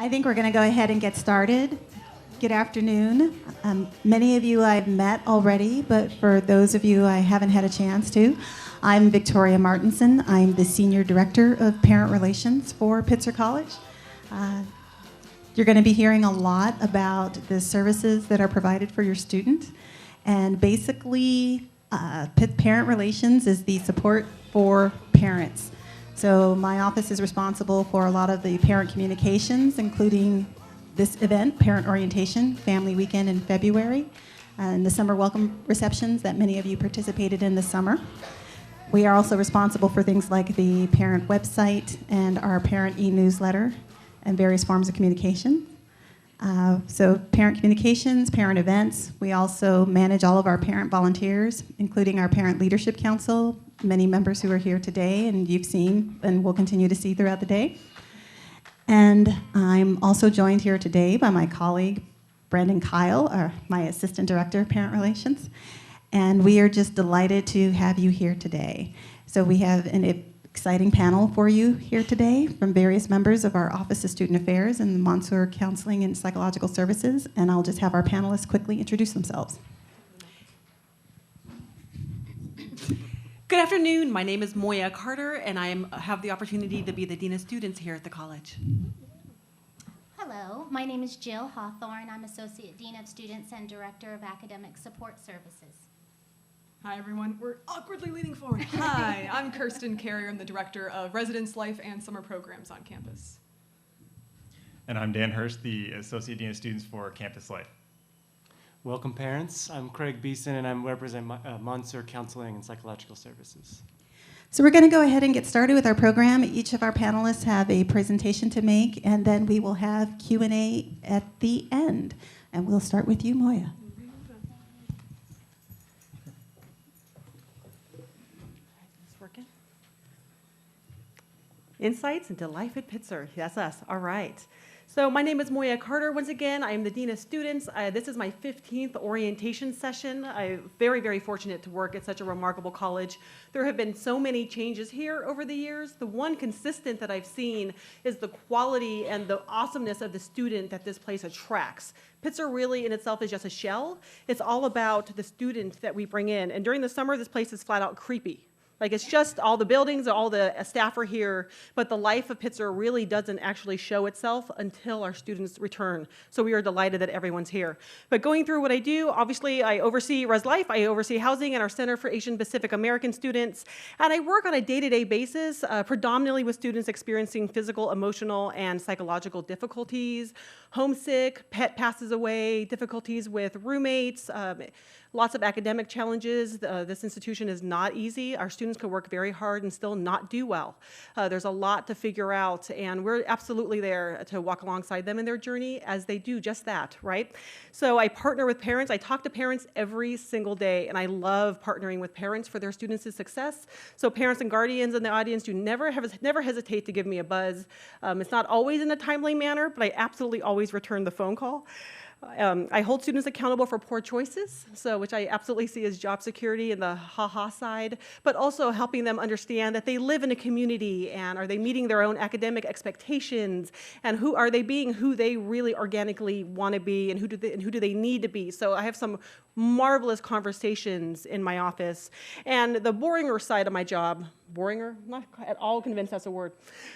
I think we're going to go ahead and get started. Good afternoon. Many of you I've met already, but for those of you I haven't had a chance to, I'm Victoria Martinson. I'm the Senior Director of Parent Relations for Pitzer College. You're going to be hearing a lot about the services that are provided for your student. And basically, Parent Relations is the support for parents. So my office is responsible for a lot of the parent communications, including this event, Parent Orientation, Family Weekend in February, and the summer welcome receptions that many of you participated in this summer. We are also responsible for things like the parent website and our parent e-newsletter and various forms of communication. So parent communications, parent events. We also manage all of our parent volunteers, including our Parent Leadership Council, many members who are here today and you've seen and will continue to see throughout the day. And I'm also joined here today by my colleague, Brandon Kyle, my Assistant Director of Parent Relations. And we are just delighted to have you here today. So we have an exciting panel for you here today from various members of our Office of Student Affairs and Monsoor Counseling and Psychological Services. And I'll just have our panelists quickly introduce themselves. Good afternoon. My name is Moya Carter, and I have the opportunity to be the Dean of Students here at the college. Hello, my name is Jill Hawthorne. I'm Associate Dean of Students and Director of Academic Support Services. Hi, everyone. We're awkwardly leaning forward. Hi, I'm Kirsten Carrier. I'm the Director of Residence Life and Summer Programs on campus. And I'm Dan Hurst, the Associate Dean of Students for Campus Life. Welcome, parents. I'm Craig Beeson, and I represent Monsoor Counseling and Psychological Services. So we're going to go ahead and get started with our program. Each of our panelists have a presentation to make, and then we will have Q&A at the end. And we'll start with you, Moya. Working. Insights into life at Pitzer. That's us. All right. So my name is Moya Carter. Once again, I am the Dean of Students. This is my 15th orientation session. I'm very, very fortunate to work at such a remarkable college. There have been so many changes here over the years. The one consistent that I've seen is the quality and the awesomeness of the student that this place attracts. Pitzer really in itself is just a shell. It's all about the student that we bring in. And during the summer, this place is flat out creepy. Like, it's just all the buildings, all the staff are here, but the life of Pitzer really doesn't actually show itself until our students return. So we are delighted that everyone's here. But going through what I do, obviously I oversee Res Life, I oversee housing and our Center for Asian Pacific American Students, and I work on a day-to-day basis, predominantly with students experiencing physical, emotional, and psychological difficulties, homesick, pet passes away, difficulties with roommates, lots of academic challenges. This institution is not easy. Our students can work very hard and still not do well. There's a lot to figure out, and we're absolutely there to walk alongside them in their journey as they do just that, right? So I partner with parents. I talk to parents every single day, and I love partnering with parents for their students' success. So parents and guardians in the audience, do never hesitate to give me a buzz. It's not always in a timely manner, but I absolutely always return the phone call. I hold students accountable for poor choices, which I absolutely see as job security and the ha-ha side, but also helping them understand that they live in a community and are they meeting their own academic expectations, and are they being who they really organically want to be, and who do they need to be. So I have some marvelous conversations in my office. And the boringer side of my job, boringer, not at all convinced that's a word.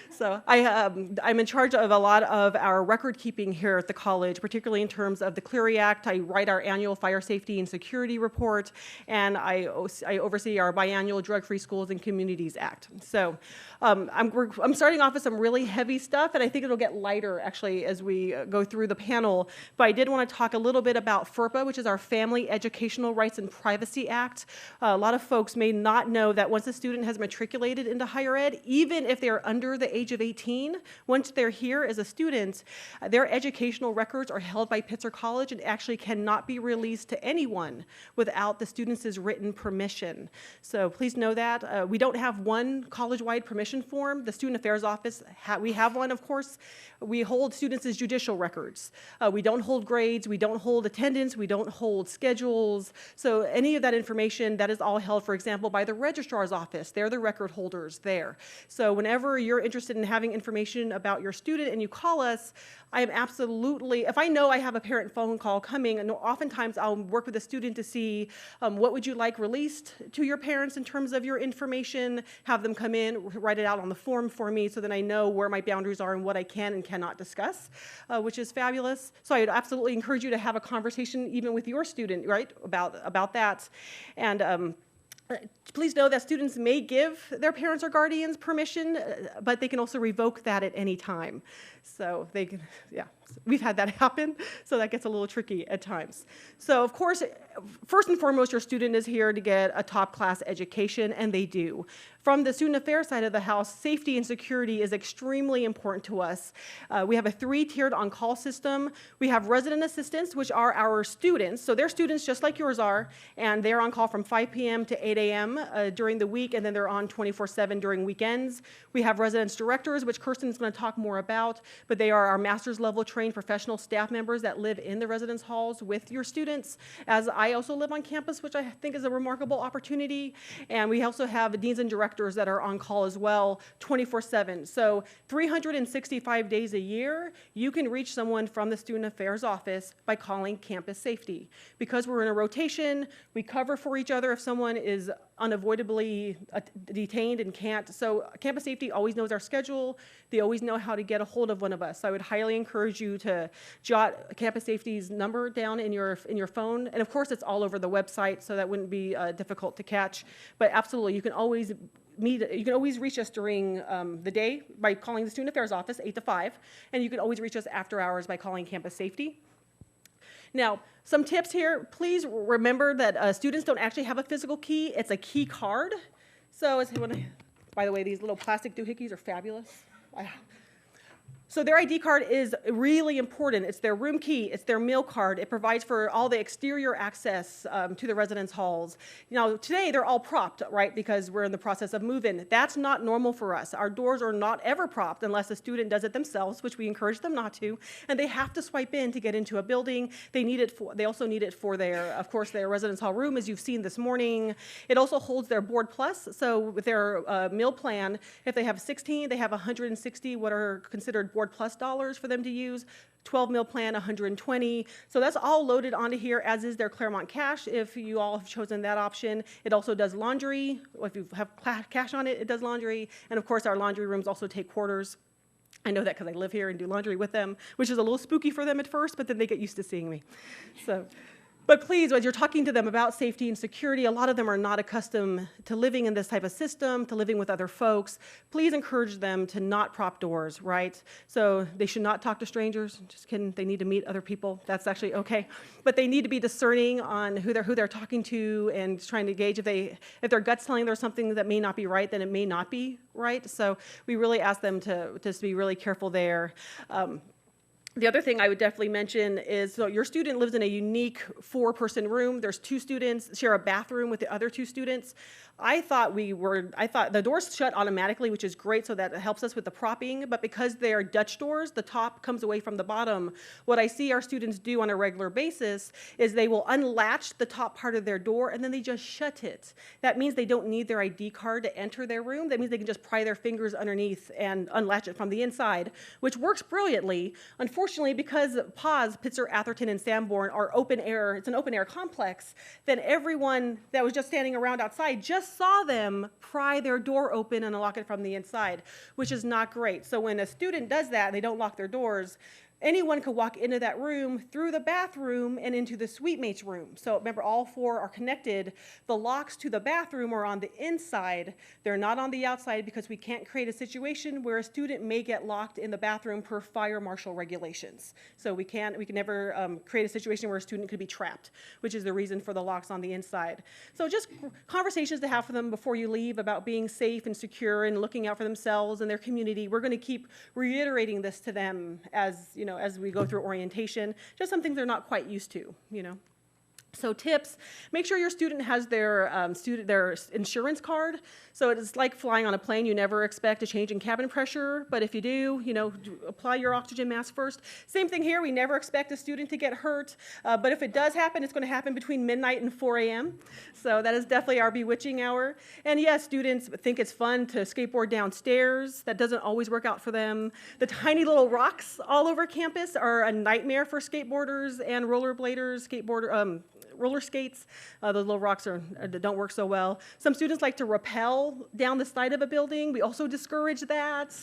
So I'm in charge of a lot of our record keeping here at the college, particularly in terms of the Clery Act. I write our annual fire safety and security report, and I oversee our biannual Drug-Free Schools and Communities Act. So I'm starting off with some really heavy stuff, and I think it'll get lighter actually as we go through the panel. But I did want to talk a little bit about FERPA, which is our Family Educational Rights and Privacy Act. A lot of folks may not know that once a student has matriculated into higher ed, even if they're under the age of 18, once they're here as a student, their educational records are held by Pitzer College and actually cannot be released to anyone without the students' written permission. So please know that. We don't have one college-wide permission form. The Student Affairs Office, we have one, of course. We hold students' judicial records. We don't hold grades, we don't hold attendance, we don't hold schedules. So any of that information, that is all held, for example, by the registrar's office. They're the record holders there. So whenever you're interested in having information about your student and you call us, I am absolutely, if I know I have a parent phone call coming, and oftentimes I'll work with a student to see what would you like released to your parents in terms of your information, have them come in, write it out on the form for me so that I know where my boundaries are and what I can and cannot discuss, which is fabulous. So I would absolutely encourage you to have a conversation even with your student, right, about that. And please know that students may give their parents or guardians permission, but they can also revoke that at any time. So they can, yeah, we've had that happen, so that gets a little tricky at times. So of course, first and foremost, your student is here to get a top-class education, and they do. From the student affairs side of the house, safety and security is extremely important to us. We have a 3-tiered on-call system. We have resident assistants, which are our students. So they're students just like yours are, and they're on call from 5 p.m. to 8 a.m. During the week, and then they're on 24/7 during weekends. We have residence directors, which Kirsten's going to talk more about, but they are our master's level trained professional staff members that live in the residence halls with your students, as I also live on campus, which I think is a remarkable opportunity. And we also have deans and directors that are on call as well 24/7. So 365 days a year, you can reach someone from the student affairs office by calling campus safety. Because we're in a rotation, we cover for each other if someone is unavoidably detained and can't. So campus safety always knows our schedule. They always know how to get a hold of one of us. So I would highly encourage you to jot campus safety's number down in your phone. And of course, it's all over the website, so that wouldn't be difficult to catch. But absolutely, you can always reach us during the day by calling the student affairs office 8 to 5, and you can always reach us after hours by calling campus safety. Now, some tips here. Please remember that students don't actually have a physical key. It's a key card. So, by the way, these little plastic doohickeys are fabulous. So their ID card is really important. It's their room key. It's their meal card. It provides for all the exterior access to the residence halls. Now, today they're all propped, right, because we're in the process of move-in. That's not normal for us. Our doors are not ever propped unless a student does it themselves, which we encourage them not to, and they have to swipe in to get into a building. They also need it for their, of course, their residence hall room, as you've seen this morning. It also holds their Board Plus. So with their meal plan, if they have 16, they have 160 what are considered Board Plus dollars for them to use. 12 meal plan, 120. So that's all loaded onto here, as is their Claremont Cash, if you all have chosen that option. It also does laundry. If you have cash on it, it does laundry. And of course, our laundry rooms also take quarters. I know that because I live here and do laundry with them, which is a little spooky for them at first, but then they get used to seeing me. But please, as you're talking to them about safety and security, a lot of them are not accustomed to living in this type of system, to living with other folks. Please encourage them to not prop doors, right? So they should not talk to strangers. Just kidding. They need to meet other people. That's actually okay. But they need to be discerning on who they're talking to and trying to gauge if their gut's telling them there's something that may not be right, then it may not be right. So we really ask them to just be really careful there. The other thing I would definitely mention is, so your student lives in a unique 4-person room. There's 2 students share a bathroom with the other 2 students. I thought the doors shut automatically, which is great, so that helps us with the propping, but because they are Dutch doors, the top comes away from the bottom. What I see our students do on a regular basis is they will unlatch the top part of their door and then they just shut it. That means they don't need their ID card to enter their room. That means they can just pry their fingers underneath and unlatch it from the inside, which works brilliantly. Unfortunately, because PAWS, Pitzer, Atherton, and Sanborn are open air, it's an open air complex, then everyone that was just standing around outside just saw them pry their door open and unlock it from the inside, which is not great. So when a student does that and they don't lock their doors, anyone could walk into that room through the bathroom and into the suite mate's room. So remember, all 4 are connected. The locks to the bathroom are on the inside. They're not on the outside because we can't create a situation where a student may get locked in the bathroom per fire marshal regulations. So we can never create a situation where a student could be trapped, which is the reason for the locks on the inside. So just conversations to have for them before you leave about being safe and secure and looking out for themselves and their community. We're going to keep reiterating this to them as we go through orientation, just some things they're not quite used to, So tips, make sure your student has their insurance card. So it's like flying on a plane. You never expect a change in cabin pressure, but if you do, apply your oxygen mask first. Same thing here. We never expect a student to get hurt, but if it does happen, it's going to happen between midnight and 4 a.m. So that is definitely our bewitching hour. And yes, students think it's fun to skateboard downstairs. That doesn't always work out for them. The tiny little rocks all over campus are a nightmare for skateboarders and rollerbladers, roller skates. Those little rocks don't work so well. Some students like to rappel down the side of a building. We also discourage that.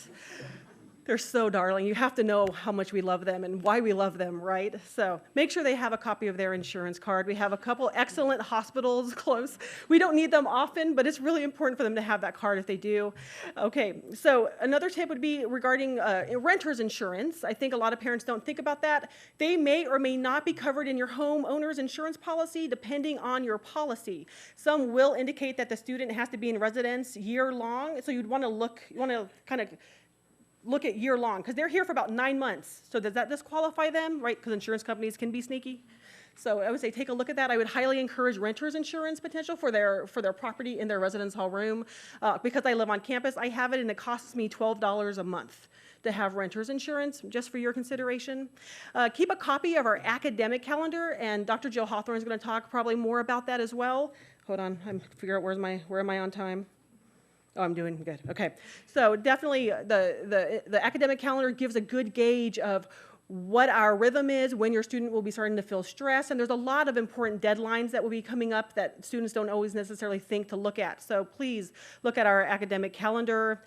They're so darling. You have to know how much we love them and why we love them, right? So make sure they have a copy of their insurance card. We have a couple excellent hospitals close. We don't need them often, but it's really important for them to have that card if they do. Okay, so another tip would be regarding renter's insurance. I think a lot of parents don't think about that. They may or may not be covered in your homeowner's insurance policy depending on your policy. Some will indicate that the student has to be in residence year long, so you'd want to kind of look at year long, because they're here for about 9 months. So does that disqualify them, right? Because insurance companies can be sneaky. So I would say take a look at that. I would highly encourage renter's insurance potential for their property in their residence hall room. Because I live on campus, I have it, and it costs me $12 a month to have renter's insurance, just for your consideration. Keep a copy of our academic calendar, and Dr. Jill Hawthorne is going to talk probably more about that as well. Hold on, I'm figure out where am I on time? Oh, I'm doing good. Okay. So definitely the academic calendar gives a good gauge of what our rhythm is, when your student will be starting to feel stress, and there's a lot of important deadlines that will be coming up that students don't always necessarily think to look at. So please look at our academic calendar.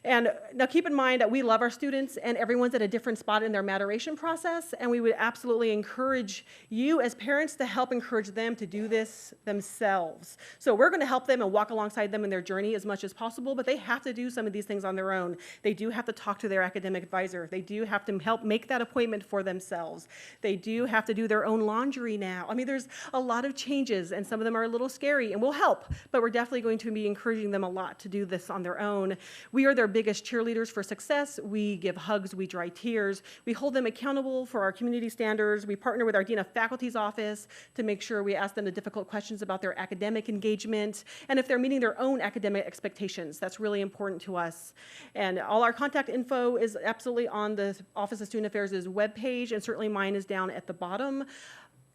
And now keep in mind that we love our students, and everyone's at a different spot in their maturation process, and we would absolutely encourage you as parents to help encourage them to do this themselves. So we're going to help them and walk alongside them in their journey as much as possible, but they have to do some of these things on their own. They do have to talk to their academic advisor. They do have to help make that appointment for themselves. They do have to do their own laundry now. I mean, there's a lot of changes, and some of them are a little scary, and we'll help, but we're definitely going to be encouraging them a lot to do this on their own. We are their biggest cheerleaders for success. We give hugs, we dry tears. We hold them accountable for our community standards. We partner with our Dean of Faculty's office to make sure we ask them the difficult questions about their academic engagement, and if they're meeting their own academic expectations. That's really important to us. And all our contact info is absolutely on the Office of Student Affairs' webpage, and certainly mine is down at the bottom.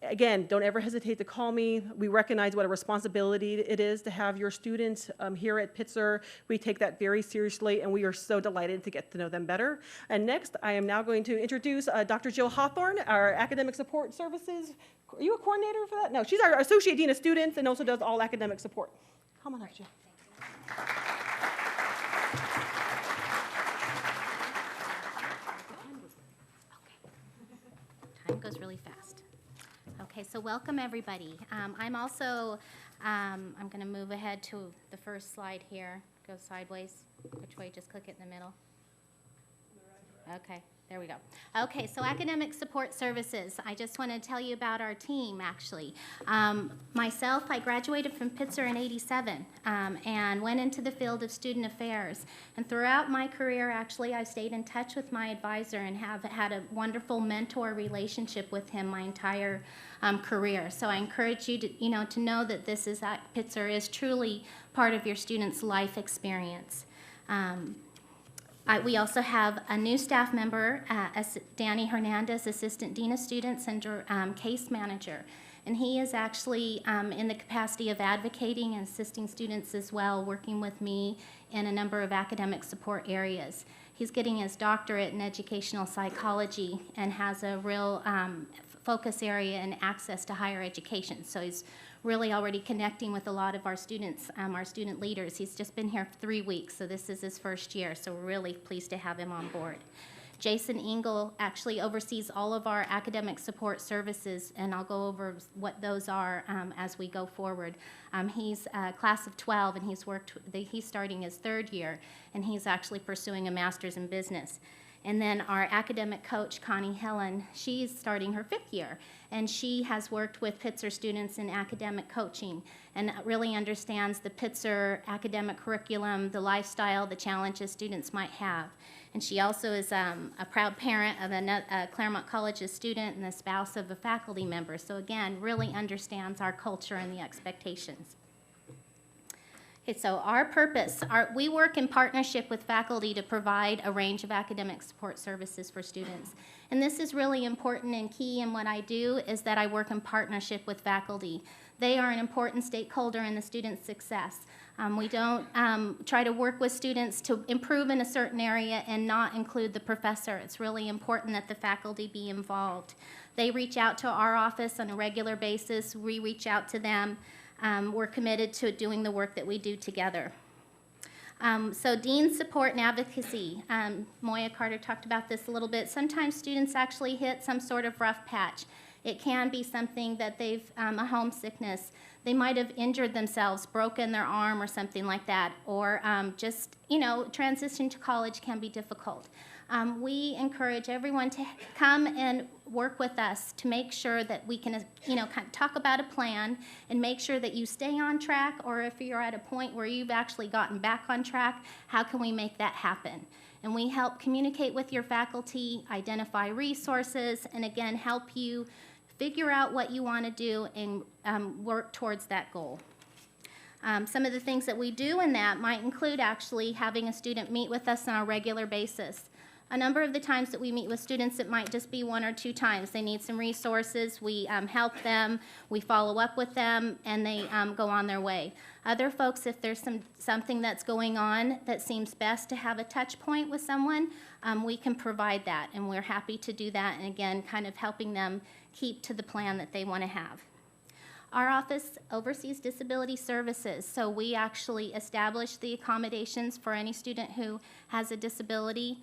Again, don't ever hesitate to call me. We recognize what a responsibility it is to have your students here at Pitzer. We take that very seriously, and we are so delighted to get to know them better. And next, I am now going to introduce Dr. Jill Hawthorne, our Academic Support Services. Are you a coordinator for that? No, she's our Associate Dean of Students and also does all academic support. Come on up, Jill. Time goes really fast. Okay, so welcome everybody. I'm also, I'm going to move ahead to the first slide here. Go sideways. Which way? Just click it in the middle. Okay, there we go. Okay, so academic support services. I just want to tell you about our team, actually. Myself, I graduated from Pitzer in '87 and went into the field of student affairs. And throughout my career, actually, I've stayed in touch with my advisor and have had a wonderful mentor relationship with him my entire career. So I encourage you to, to know that this is at Pitzer is truly part of your student's life experience. We also have a new staff member, Danny Hernandez, Assistant Dean of Students and Case Manager. And he is actually in the capacity of advocating and assisting students as well, working with me in a number of academic support areas. He's getting his doctorate in educational psychology and has a real focus area and access to higher education. So he's really already connecting with a lot of our students, our student leaders. He's just been here for 3 weeks, so this is his first year, so we're really pleased to have him on board. Jason Engel actually oversees all of our academic support services, and I'll go over what those are as we go forward. He's a class of 12, and he's starting his 3rd year, and he's actually pursuing a master's in business. And then our academic coach, Connie Helen, she's starting her 5th year, and she has worked with Pitzer students in academic coaching and really understands the Pitzer academic curriculum, the lifestyle, the challenges students might have. And she also is a proud parent of a Claremont College's student and the spouse of a faculty member. So again, really understands our culture and the expectations. Okay, so our purpose, we work in partnership with faculty to provide a range of academic support services for students. And this is really important and key in what I do is that I work in partnership with faculty. They are an important stakeholder in the student's success. We don't try to work with students to improve in a certain area and not include the professor. It's really important that the faculty be involved. They reach out to our office on a regular basis. We reach out to them. We're committed to doing the work that we do together. So dean support and advocacy. Moya Carter talked about this a little bit. Sometimes students actually hit some sort of rough patch. It can be something that they've, a homesickness. They might have injured themselves, broken their arm or something like that, or just, transition to college can be difficult. We encourage everyone to come and work with us to make sure that we can, kind of talk about a plan and make sure that you stay on track, or if you're at a point where you've actually gotten back on track, how can we make that happen? And we help communicate with your faculty, identify resources, and again, help you figure out what you want to do and work towards that goal. Some of the things that we do in that might include actually having a student meet with us on a regular basis. A number of the times that we meet with students, it might just be 1 or 2 times. They need some resources, we help them, we follow up with them, and they go on their way. Other folks, if there's something that's going on that seems best to have a touch point with someone, we can provide that, and we're happy to do that, and again, kind of helping them keep to the plan that they want to have. Our office oversees disability services, so we actually establish the accommodations for any student who has a disability,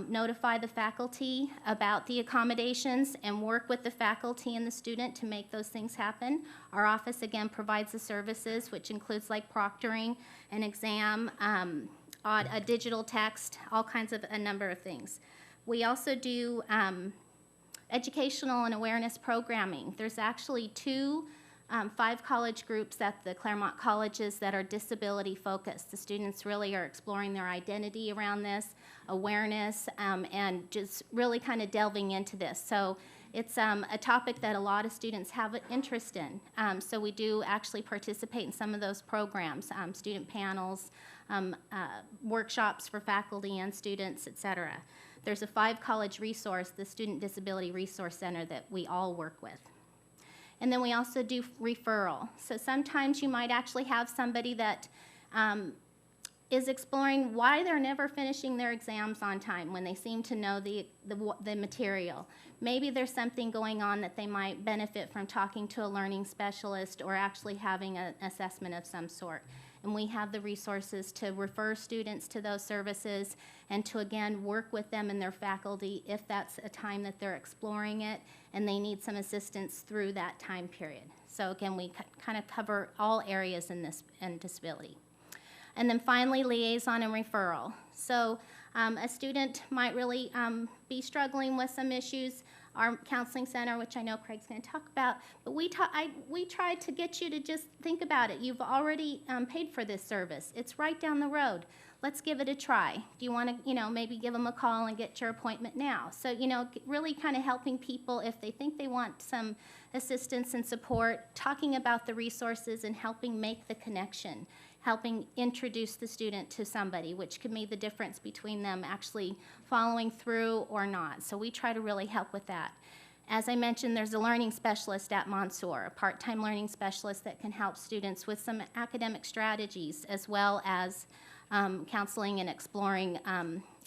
notify the faculty about the accommodations, and work with the faculty and the student to make those things happen. Our office, again, provides the services, which includes like proctoring, an exam, a digital text, all kinds of a number of things. We also do educational and awareness programming. There's actually 5 college groups at the Claremont colleges that are disability focused. The students really are exploring their identity around this, awareness, and just really kind of delving into this. So it's a topic that a lot of students have an interest in. So we do actually participate in some of those programs, student panels, workshops for faculty and students, et cetera. There's a 5-college resource, the Student Disability Resource Center, that we all work with. And then we also do referral. So sometimes you might actually have somebody that is exploring why they're never finishing their exams on time when they seem to know the material. Maybe there's something going on that they might benefit from talking to a learning specialist or actually having an assessment of some sort. And we have the resources to refer students to those services and to, again, work with them and their faculty if that's a time that they're exploring it and they need some assistance through that time period. So again, we kind of cover all areas in disability. And then finally, liaison and referral. So a student might really be struggling with some issues. Our counseling center, which I know Craig's going to talk about, but we tried to get you to just think about it. You've already paid for this service. It's right down the road. Let's give it a try. Do you want to, maybe give them a call and get your appointment now? So, really kind of helping people if they think they want some assistance and support, talking about the resources and helping make the connection, helping introduce the student to somebody, which could make the difference between them actually following through or not. So we try to really help with that. As I mentioned, there's a learning specialist at Monsoor, a part-time learning specialist that can help students with some academic strategies as well as counseling and exploring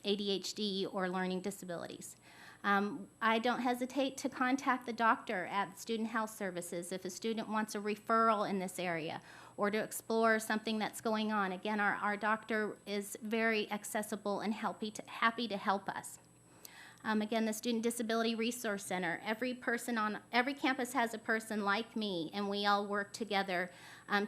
ADHD or learning disabilities. I don't hesitate to contact the doctor at Student Health Services if a student wants a referral in this area or to explore something that's going on. Again, our doctor is very accessible and happy to help us. Again, the Student Disability Resource Center, every campus has a person like me, and we all work together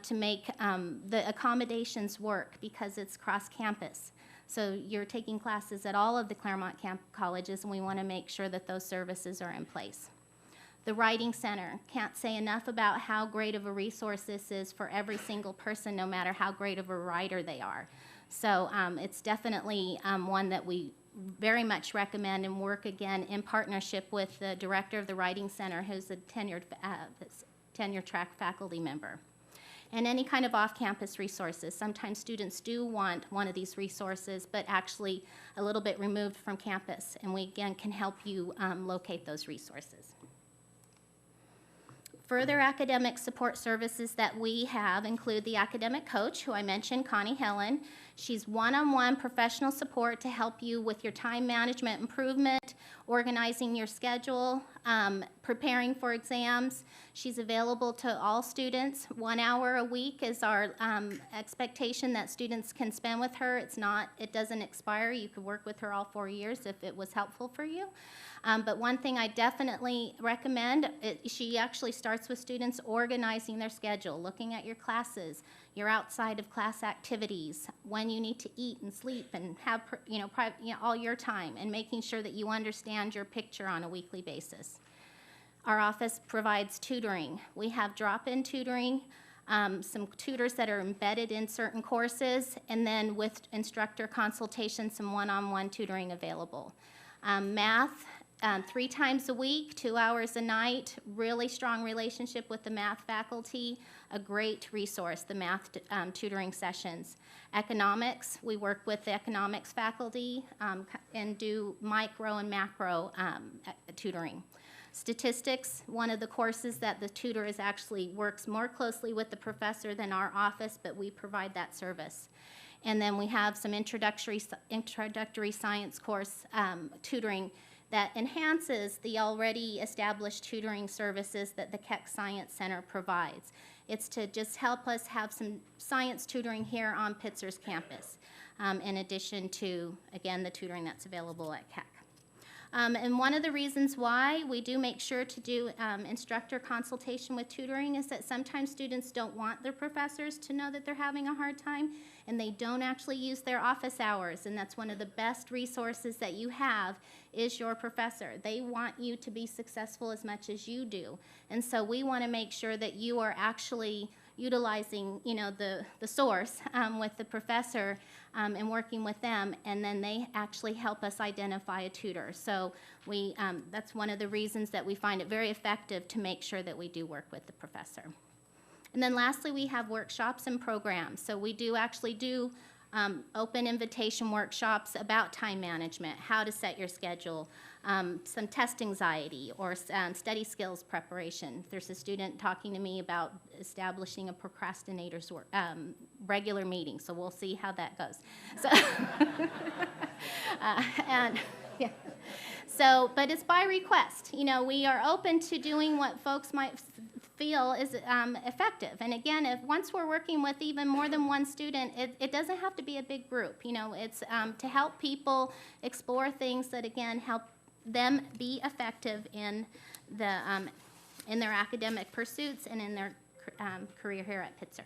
to make the accommodations work because it's cross-campus. So you're taking classes at all of the Claremont colleges, and we want to make sure that those services are in place. The Writing Center, can't say enough about how great of a resource this is for every single person, no matter how great of a writer they are. So it's definitely one that we very much recommend and work again in partnership with the director of the Writing Center, who's a tenure track faculty member. And any kind of off-campus resources. Sometimes students do want one of these resources, but actually a little bit removed from campus, and we again can help you locate those resources. Further academic support services that we have include the academic coach, who I mentioned, Connie Helen. She's one-on-one professional support to help you with your time management improvement, organizing your schedule, preparing for exams. She's available to all students. 1 hour a week is our expectation that students can spend with her. It doesn't expire. You could work with her all 4 years if it was helpful for you. But one thing I definitely recommend, she actually starts with students organizing their schedule, looking at your classes, your outside of class activities, when you need to eat and sleep and have all your time, and making sure that you understand your picture on a weekly basis. Our office provides tutoring. We have drop-in tutoring, some tutors that are embedded in certain courses, and then with instructor consultation, some one-on-one tutoring available. Math, 3 times a week, 2 hours a night, really strong relationship with the math faculty, a great resource, the math tutoring sessions. Economics, we work with the economics faculty and do micro and macro tutoring. Statistics, one of the courses that the tutor works more closely with the professor than our office, but we provide that service. And then we have some introductory science course tutoring that enhances the already established tutoring services that the Keck Science Center provides. It's to just help us have some science tutoring here on Pitzer's campus, in addition to, again, the tutoring that's available at Keck. And one of the reasons why we do make sure to do instructor consultation with tutoring is that sometimes students don't want their professors to know that they're having a hard time, and they don't actually use their office hours, and that's one of the best resources that you have is your professor. They want you to be successful as much as you do, and so we want to make sure that you are actually utilizing, the source with the professor and working with them, and then they actually help us identify a tutor. So that's one of the reasons that we find it very effective to make sure that we do work with the professor. And then lastly, we have workshops and programs. So we do actually do open invitation workshops about time management, how to set your schedule, some test anxiety or study skills preparation. There's a student talking to me about establishing a procrastinator's regular meeting, so we'll see how that goes. So, but it's by request. We are open to doing what folks might feel is effective. And again, once we're working with even more than one student, it doesn't have to be a big group. It's to help people explore things that, again, help them be effective in their academic pursuits and in their career here at Pitzer.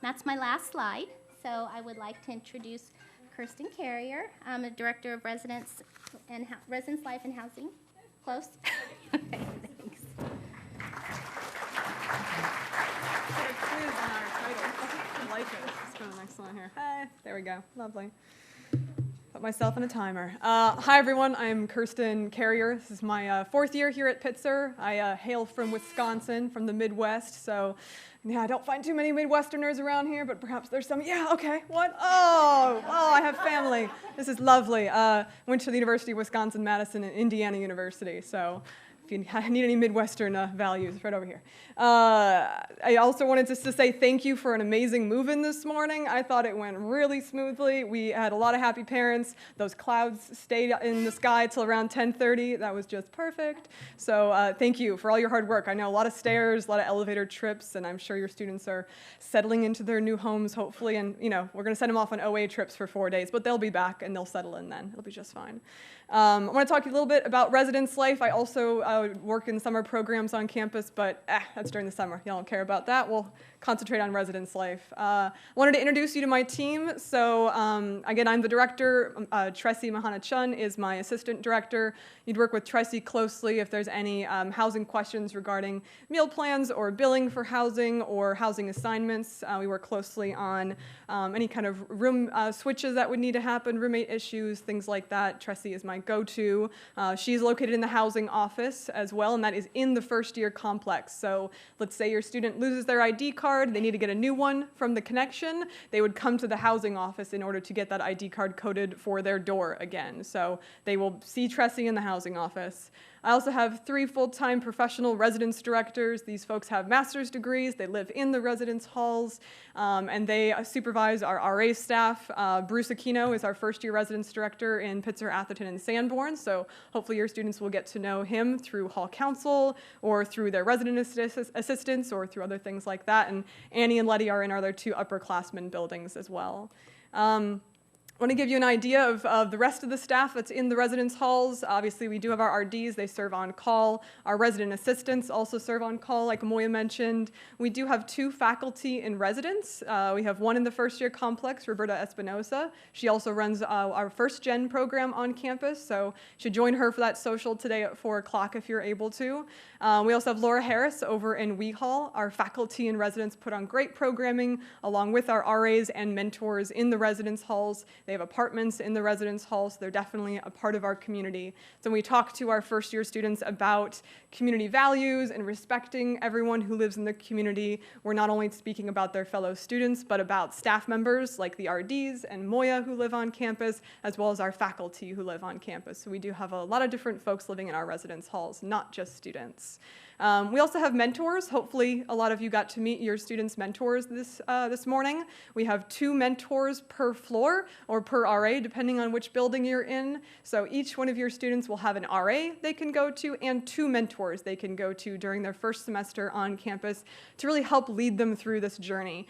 That's my last slide. So I would like to introduce Kirsten Carrier. I'm a director of Residence Life and Housing. Close? Okay, thanks. I like it. Let's go to the next one here. Hey, there we go. Lovely. Put myself in a timer. Hi, everyone. I'm Kirsten Carrier. This is my 4th year here at Pitzer. I hail from Wisconsin, from the Midwest. So, yeah, I don't find too many Midwesterners around here, but perhaps there's some. Yeah, okay. What? Oh, I have family. This is lovely. Went to the University of Wisconsin-Madison and Indiana University. So, if you need any Midwestern values, right over here. I also wanted just to say thank you for an amazing move-in this morning. I thought it went really smoothly. We had a lot of happy parents. Those clouds stayed in the sky till around 10:30. That was just perfect. So thank you for all your hard work. I know a lot of stairs, a lot of elevator trips, and I'm sure your students are settling into their new homes, hopefully. And, we're going to send them off on OA trips for 4 days, but they'll be back and they'll settle in then. It'll be just fine. I want to talk to you a little bit about residence life. I also work in summer programs on campus, but that's during the summer. Y'all don't care about that. We'll concentrate on residence life. Wanted to introduce you to my team. So again, I'm the director. Tressie Mahana-Chun is my assistant director. You'd work with Tressie closely if there's any housing questions regarding meal plans or billing for housing or housing assignments. We work closely on any kind of room switches that would need to happen, roommate issues, things like that. Tressie is my go-to. She's located in the housing office as well, and that is in the first year complex. So let's say your student loses their ID card, they need to get a new one from the connection, they would come to the housing office in order to get that ID card coded for their door again. So they will see Tressie in the housing office. I also have 3 full-time professional residence directors. These folks have master's degrees, they live in the residence halls, and they supervise our RA staff. Bruce Aquino is our first-year residence director in Pitzer, Atherton, and Sanborn, so hopefully your students will get to know him through hall council or through their resident assistants or through other things like that, and Annie and Letty are in our other 2 upperclassmen buildings as well. I want to give you an idea of the rest of the staff that's in the residence halls. Obviously, we do have our RDs. They serve on call. Our resident assistants also serve on call, like Moya mentioned. We do have 2 faculty in residence. We have one in the first-year complex, Roberta Espinosa. She also runs our first-gen program on campus, so you should join her for that social today at 4 o'clock if you're able to. We also have Laura Harris over in Wee Hall. Our faculty in residence put on great programming along with our RAs and mentors in the residence halls. They have apartments in the residence halls, so they're definitely a part of our community. So when we talk to our first-year students about community values and respecting everyone who lives in the community, we're not only speaking about their fellow students, but about staff members like the RDs and Moya who live on campus, as well as our faculty who live on campus. So we do have a lot of different folks living in our residence halls, not just students. We also have mentors. Hopefully, a lot of you got to meet your students' mentors this morning. We have 2 mentors per floor or per RA, depending on which building you're in. So each one of your students will have an RA they can go to and 2 mentors they can go to during their first semester on campus to really help lead them through this journey.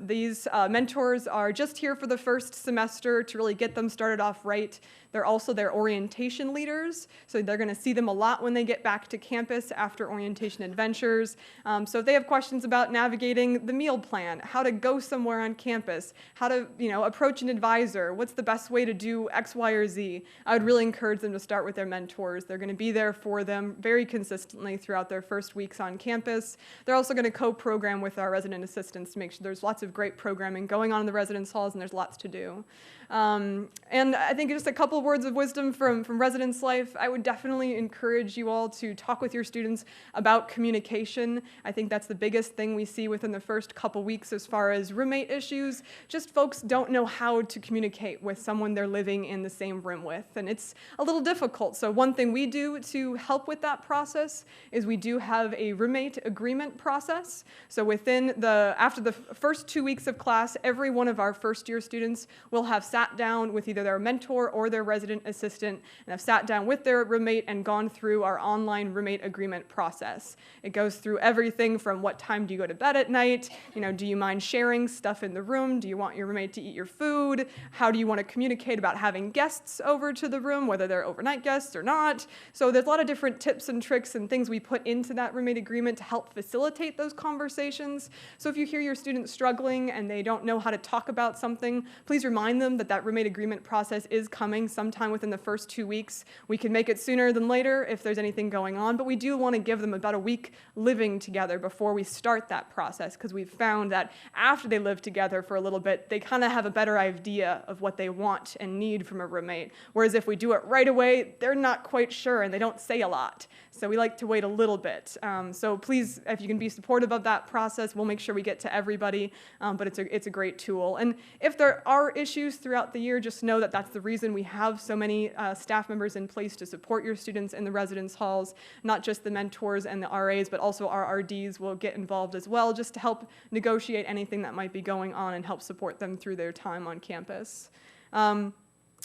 These mentors are just here for the first semester to really get them started off right. They're also their orientation leaders, so they're going to see them a lot when they get back to campus after orientation adventures. So if they have questions about navigating the meal plan, how to go somewhere on campus, how to approach an advisor, what's the best way to do X, Y, or Z, I would really encourage them to start with their mentors. They're going to be there for them very consistently throughout their first weeks on campus. They're also going to co-program with our resident assistants to make sure there's lots of great programming going on in the residence halls, and there's lots to do. And I think just a couple words of wisdom from residence life. I would definitely encourage you all to talk with your students about communication. I think that's the biggest thing we see within the first couple weeks as far as roommate issues. Just folks don't know how to communicate with someone they're living in the same room with, and it's a little difficult. So one thing we do to help with that process is we do have a roommate agreement process. So after the first 2 weeks of class, every one of our first-year students will have sat down with either their mentor or their resident assistant and have sat down with their roommate and gone through our online roommate agreement process. It goes through everything from what time do you go to bed at night, do you mind sharing stuff in the room, do you want your roommate to eat your food, how do you want to communicate about having guests over to the room, whether they're overnight guests or not. So there's a lot of different tips and tricks and things we put into that roommate agreement to help facilitate those conversations. So if you hear your students struggling and they don't know how to talk about something, please remind them that roommate agreement process is coming sometime within the first 2 weeks. We can make it sooner than later if there's anything going on, but we do want to give them about a week living together before we start that process, because we've found that after they live together for a little bit, they kind of have a better idea of what they want and need from a roommate. Whereas if we do it right away, they're not quite sure and they don't say a lot. So we like to wait a little bit. So please, if you can be supportive of that process, we'll make sure we get to everybody, but it's a great tool. And if there are issues throughout the year, just know that that's the reason we have so many staff members in place to support your students in the residence halls. Not just the mentors and the RAs, but also our RDs will get involved as well, just to help negotiate anything that might be going on and help support them through their time on campus.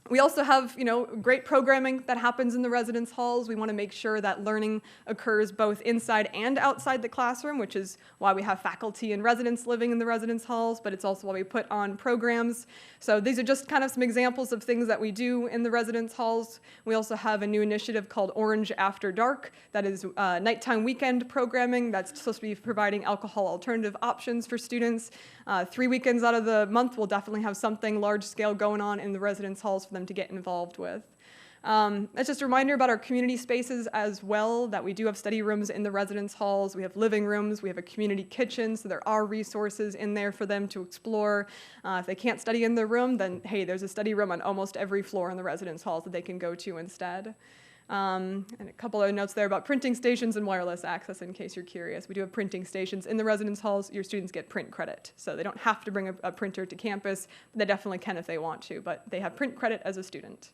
We also have, great programming that happens in the residence halls. We want to make sure that learning occurs both inside and outside the classroom, which is why we have faculty and residents living in the residence halls, but it's also why we put on programs. So these are just kind of some examples of things that we do in the residence halls. We also have a new initiative called Orange After Dark. That is nighttime weekend programming that's supposed to be providing alcohol alternative options for students. 3 weekends out of the month, we'll definitely have something large scale going on in the residence halls for them to get involved with. That's just a reminder about our community spaces as well, that we do have study rooms in the residence halls. We have living rooms. We have a community kitchen, so there are resources in there for them to explore. If they can't study in their room, then hey, there's a study room on almost every floor in the residence halls that they can go to instead. And a couple of notes there about printing stations and wireless access in case you're curious. We do have printing stations in the residence halls. Your students get print credit. So they don't have to bring a printer to campus, but they definitely can if they want to, but they have print credit as a student.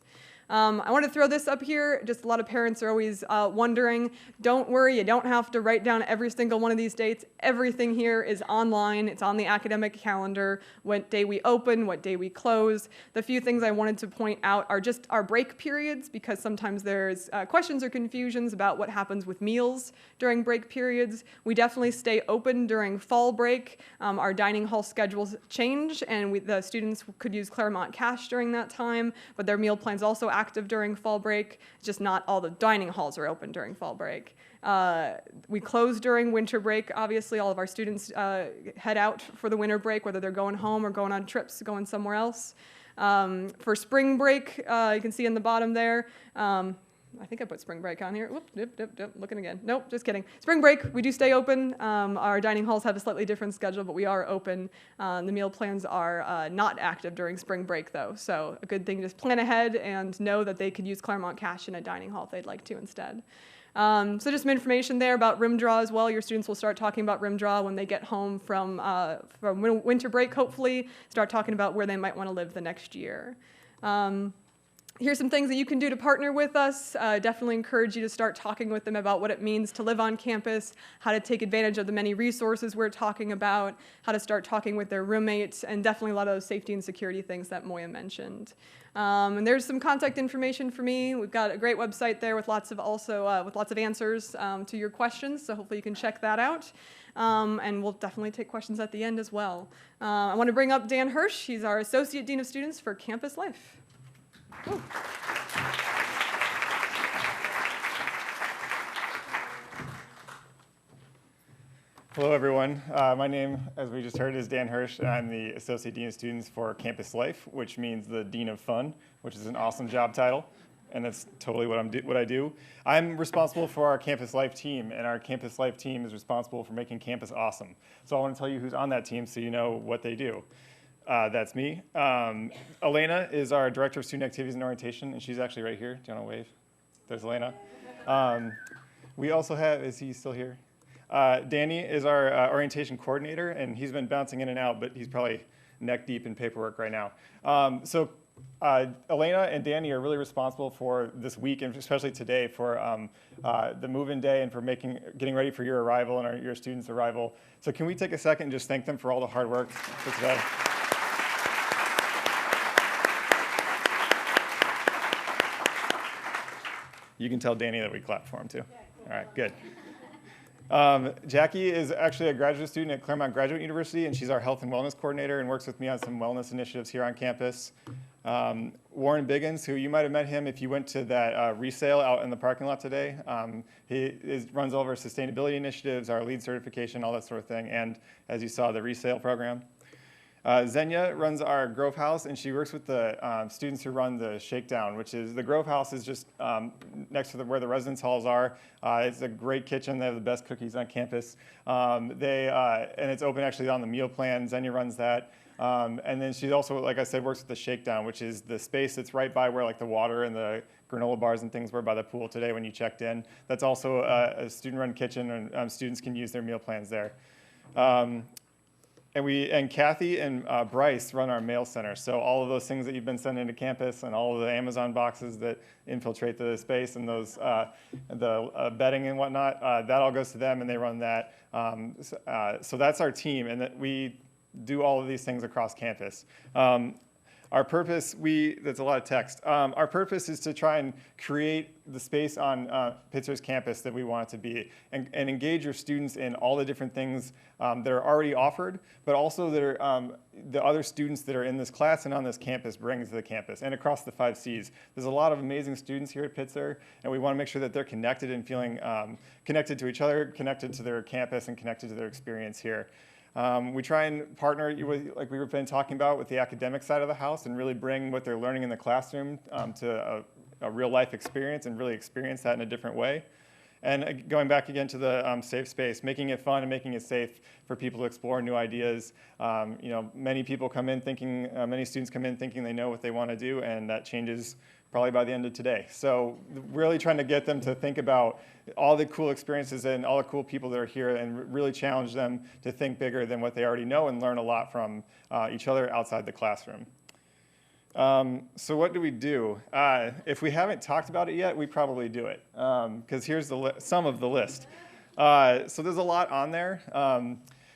I want to throw this up here. Just a lot of parents are always wondering, don't worry, you don't have to write down every single one of these dates. Everything here is online. It's on the academic calendar, what day we open, what day we close. The few things I wanted to point out are just our break periods, because sometimes there's questions or confusions about what happens with meals during break periods. We definitely stay open during fall break. Our dining hall schedules change, and the students could use Claremont Cash during that time, but their meal plans also active during fall break. It's just not all the dining halls are open during fall break. We close during winter break. Obviously, all of our students head out for the winter break, whether they're going home or going on trips, going somewhere else. For spring break, you can see in the bottom there, I think I put spring break on here. Whoop, looking again. Nope, just kidding. Spring break, we do stay open. Our dining halls have a slightly different schedule, but we are open. The meal plans are not active during spring break, though. So a good thing to just plan ahead and know that they could use Claremont Cash in a dining hall if they'd like to instead. So just some information there about rim draw as well. Your students will start talking about rim draw when they get home from winter break, hopefully. Start talking about where they might want to live the next year. Here's some things that you can do to partner with us. Definitely encourage you to start talking with them about what it means to live on campus, how to take advantage of the many resources we're talking about, how to start talking with their roommates, and definitely a lot of those safety and security things that Moya mentioned. And there's some contact information for me. We've got a great website there with lots of answers to your questions, so hopefully you can check that out. And we'll definitely take questions at the end as well. I want to bring up Dan Hirsch. He's our Associate Dean of Students for Campus Life. Ooh. Hello, everyone. My name, as we just heard, is Dan Hirsch, and I'm the Associate Dean of Students for Campus Life, which means the Dean of Fun, which is an awesome job title, and that's totally what I do. I'm responsible for our Campus Life team, and our Campus Life team is responsible for making campus awesome. So I want to tell you who's on that team so you know what they do. That's me. Elena is our Director of Student Activities and Orientation, and she's actually right here. Do you want to wave? There's Elena. We also have, is he still here? Danny is our orientation coordinator, and he's been bouncing in and out, but he's probably neck deep in paperwork right now. Elena and Danny are really responsible for this week, and especially today, for the move-in day and for getting ready for your arrival and your students' arrival. So can we take a second and just thank them for all the hard work for today? You can tell Danny that we clapped for him, too. All right, good. Jackie is actually a graduate student at Claremont Graduate University, and she's our health and wellness coordinator and works with me on some wellness initiatives here on campus. Warren Biggins, who you might have met him if you went to that resale out in the parking lot today. He runs all of our sustainability initiatives, our LEED certification, all that sort of thing, and as you saw, the resale program. Xenia runs our Grove House, and she works with the students who run the Shakedown, which is, the Grove House is just next to where the residence halls are. It's a great kitchen. They have the best cookies on campus. And it's open actually on the meal plan. Xenia runs that. And then she also, like I said, works with the Shakedown, which is the space that's right by where like the water and the granola bars and things were by the pool today when you checked in. That's also a student-run kitchen, and students can use their meal plans there. And Kathy and Bryce run our mail center. So all of those things that you've been sending to campus and all of the Amazon boxes that infiltrate the space and those the bedding and whatnot, that all goes to them, and they run that. So that's our team, and that we do all of these things across campus. Our purpose, that's a lot of text. Our purpose is to try and create the space on Pitzer's campus that we want it to be, and engage your students in all the different things that are already offered, but also that are, the other students that are in this class and on this campus bring to the campus and across the 5 Cs. There's a lot of amazing students here at Pitzer, and we want to make sure that they're connected and feeling connected to each other, connected to their campus, and connected to their experience here. We try and partner with, like we've been talking about, with the academic side of the house and really bring what they're learning in the classroom to a real life experience and really experience that in a different way. And going back again to the safe space, making it fun and making it safe for people to explore new ideas. You know, many people come in thinking, many students come in thinking they know what they want to do, and that changes probably by the end of today. So really trying to get them to think about all the cool experiences and all the cool people that are here, and really challenge them to think bigger than what they already know and learn a lot from each other outside the classroom. So what do we do? If we haven't talked about it yet, we probably do it, because here's some of the list. So there's a lot on there.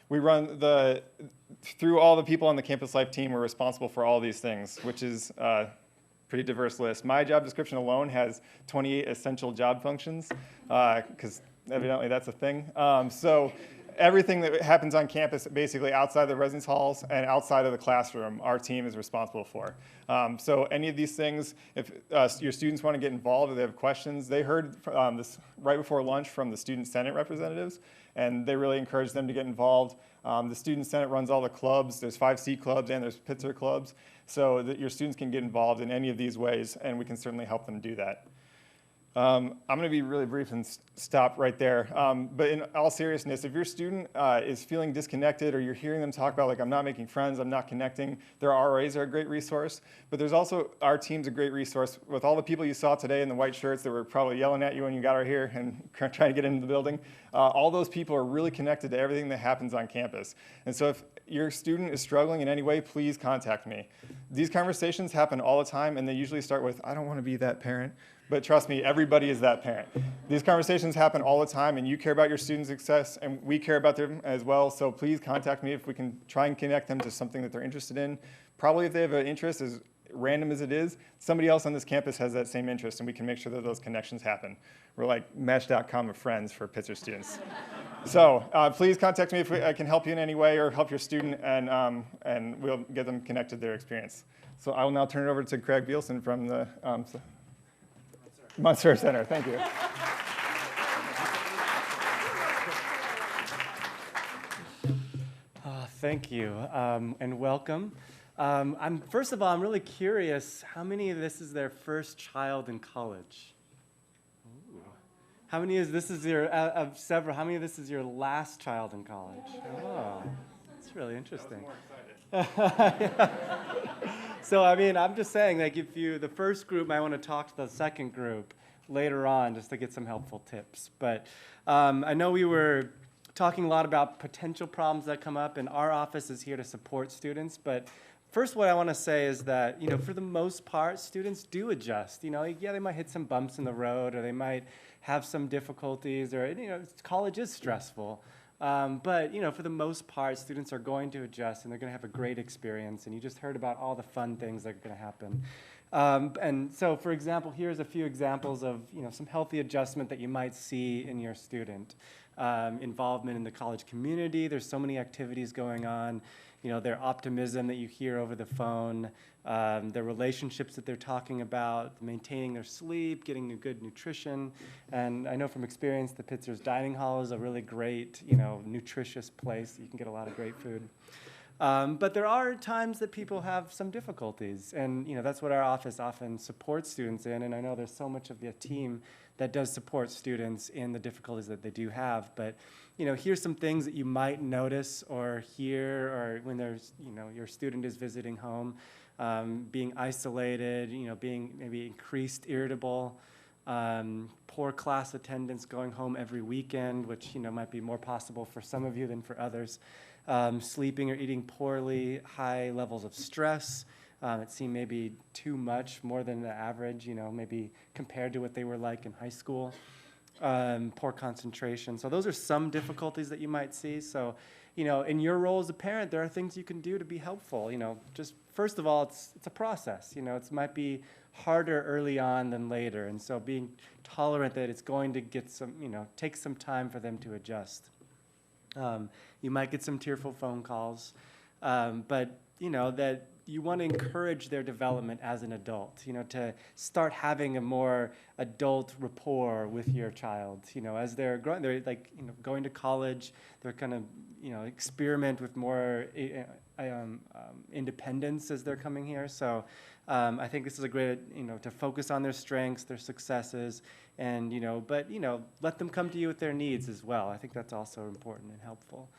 We run through all the people on the Campus Life team, we're responsible for all these things, which is pretty diverse list. My job description alone has 28 essential job functions, because evidently that's a thing. So everything that happens on campus, basically outside the residence halls and outside of the classroom, our team is responsible for. So any of these things, if your students want to get involved or they have questions, they heard this right before lunch from the Student Senate representatives, and they really encourage them to get involved. The Student Senate runs all the clubs. There's 5C clubs and there's Pitzer clubs, so that your students can get involved in any of these ways, and we can certainly help them do that. I'm going to be really brief and stop right there. But in all seriousness, if your student is feeling disconnected, or you're hearing them talk about, like, I'm not making friends, I'm not connecting, their RAs are a great resource. But there's also, our team's a great resource. With all the people you saw today in the white shirts that were probably yelling at you when you got out here and trying to get into the building, all those people are really connected to everything that happens on campus. And so if your student is struggling in any way, please contact me. These conversations happen all the time, and they usually start with, I don't want to be that parent. But trust me, everybody is that parent. These conversations happen all the time, and you care about your students' success, and we care about them as well. So please contact me if we can try and connect them to something that they're interested in. Probably if they have an interest, as random as it is, somebody else on this campus has that same interest, and we can make sure that those connections happen. We're like Match.com of friends for Pitzer students. So please contact me if I can help you in any way, or help your student, and we'll get them connected to their experience. So I will now turn it over to Craig Bielsen from the Munster Center. Thank you. Thank you, and welcome. First of all, I'm really curious, how many of this is their first child in college? Ooh. How many is this is your, of several, how many of this is your last child in college? Oh, that's really interesting. So, I mean, I'm just saying, like, if the first group might want to talk to the second group later on just to get some helpful tips. But I know we were talking a lot about potential problems that come up, and our office is here to support students. But first, what I want to say is that, you know, for the most part, students do adjust. You know, yeah, they might hit some bumps in the road, or they might have some difficulties, or, you know, college is stressful. But, you know, for the most part, students are going to adjust, and they're going to have a great experience. And you just heard about all the fun things that are going to happen. And so, for example, here's a few examples of, you know, some healthy adjustment that you might see in your student. Involvement in the college community. There's so many activities going on. You know, their optimism that you hear over the phone, their relationships that they're talking about, maintaining their sleep, getting good nutrition. And I know from experience, the Pitzer's Dining Hall is a really great, you know, nutritious place. You can get a lot of great food. But there are times that people have some difficulties, and, you know, that's what our office often supports students in. And I know there's so much of the team that does support students in the difficulties that they do have. But, you know, here's some things that you might notice or hear, or when there's, you know, your student is visiting home, being isolated, you know, being maybe increased irritable, poor class attendance, going home every weekend, which, you know, might be more possible for some of you than for others. Sleeping or eating poorly, high levels of stress. It seemed maybe too much, more than the average, you know, maybe compared to what they were like in high school. poor concentration. So those are some difficulties that you might see. So, in your role as a parent, there are things you can do to be helpful. Just first of all, it's a process. It might be harder early on than later. And so being tolerant that it's going to get take some time for them to adjust. You might get some tearful phone calls, but that you want to encourage their development as an adult, to start having a more adult rapport with your child, as they're growing, they're going to college, they're kind of, experiment with more independence as they're coming here. So I think this is a great, to focus on their strengths, their successes, and, but, let them come to you with their needs as well. I think that's also important and helpful.